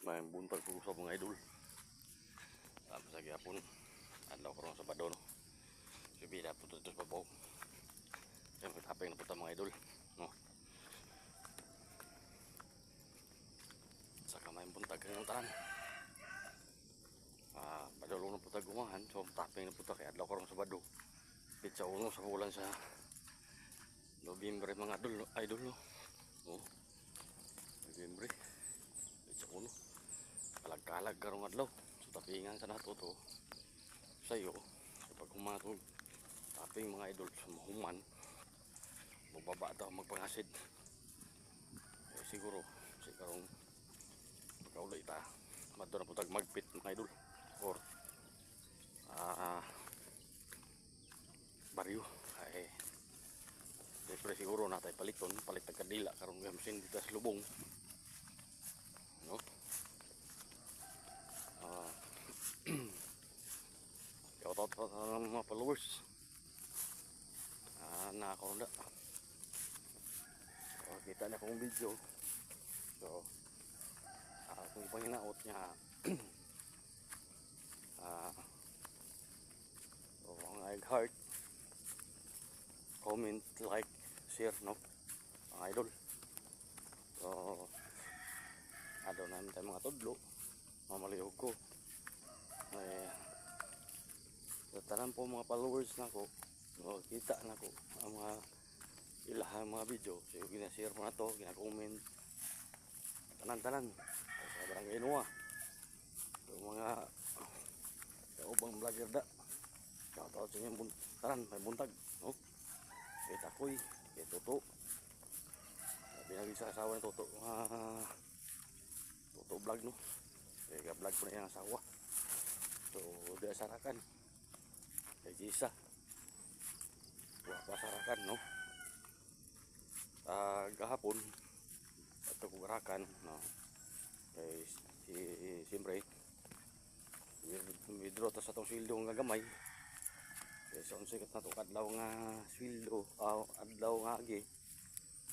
May buntag ko sa mga idol. Tapos sa gyapon, adlaw ko ron sa Sabado no. Subida po dito sa babaw. Siyempre taping na po mga idol, no. Saka may buntag ng tanan. Padulong na po gumahan, so taping na po kay adlaw ko ron sa Sabado. Pitsa uno sa bulan sa Nobyembre mga idol no. Oh. Nobyembre. Pitsa uno. Kalag-kalag karong adlaw. So tapingan sa nato to. Sayo, kapag humatog, taping mga idol sa mahuman, magbaba daw magpangasid. Siguro, karong pagkaulay ta, madto na po tag magpit mga idol. Or, baryo. Ay, siyempre siguro natay paliton, palit tag kadila, karong gamsin dito sa lubong. No? Shoutout sa mga followers. Nakakonda. So, kita na akong video. So, kung panginaot niya, so, mga heart, comment, like, share, no? Mga idol. So, namin tayo mga tudlo. Mamalihog ko. Tanan po mga followers na ko, so, kita na ko ang mga ilahang mga video. So ginashare ko na to, gina-comment tanan-tanan sa barangay Inuwa. So mga kaubang vlogger da, shoutout sa inyong tanan, may buntag, no? Kay Takoy, kay Toto, binagin sa asawa ni Toto, Toto vlog, no? Kaya vlog po na yung asawa. So di asarakan kay Jisa, pasarakan, no? Gahapon ato ko garakan, no? Kay siyempre withdraw ta sa tong sweldo nga gamay. Kay sa 11 kat nato kadlaw nga sweldo, adlaw nga agi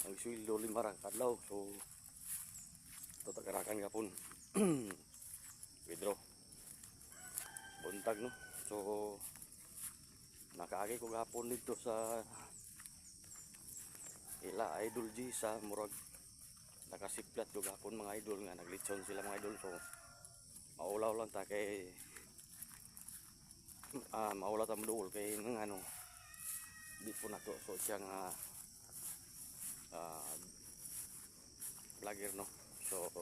ang sweldo 5 ra kadlaw. So ito ta garakan gapon. Withdraw buntag, no? So nakaagi ko gapon dito sa ila idol G sa murag nakasiplat ko gapon mga idol nga naglitson sila mga idol. So maulaw lang ta kay maulaw ta muduol kay ng ano di po na to so siya nga vlogger, no? So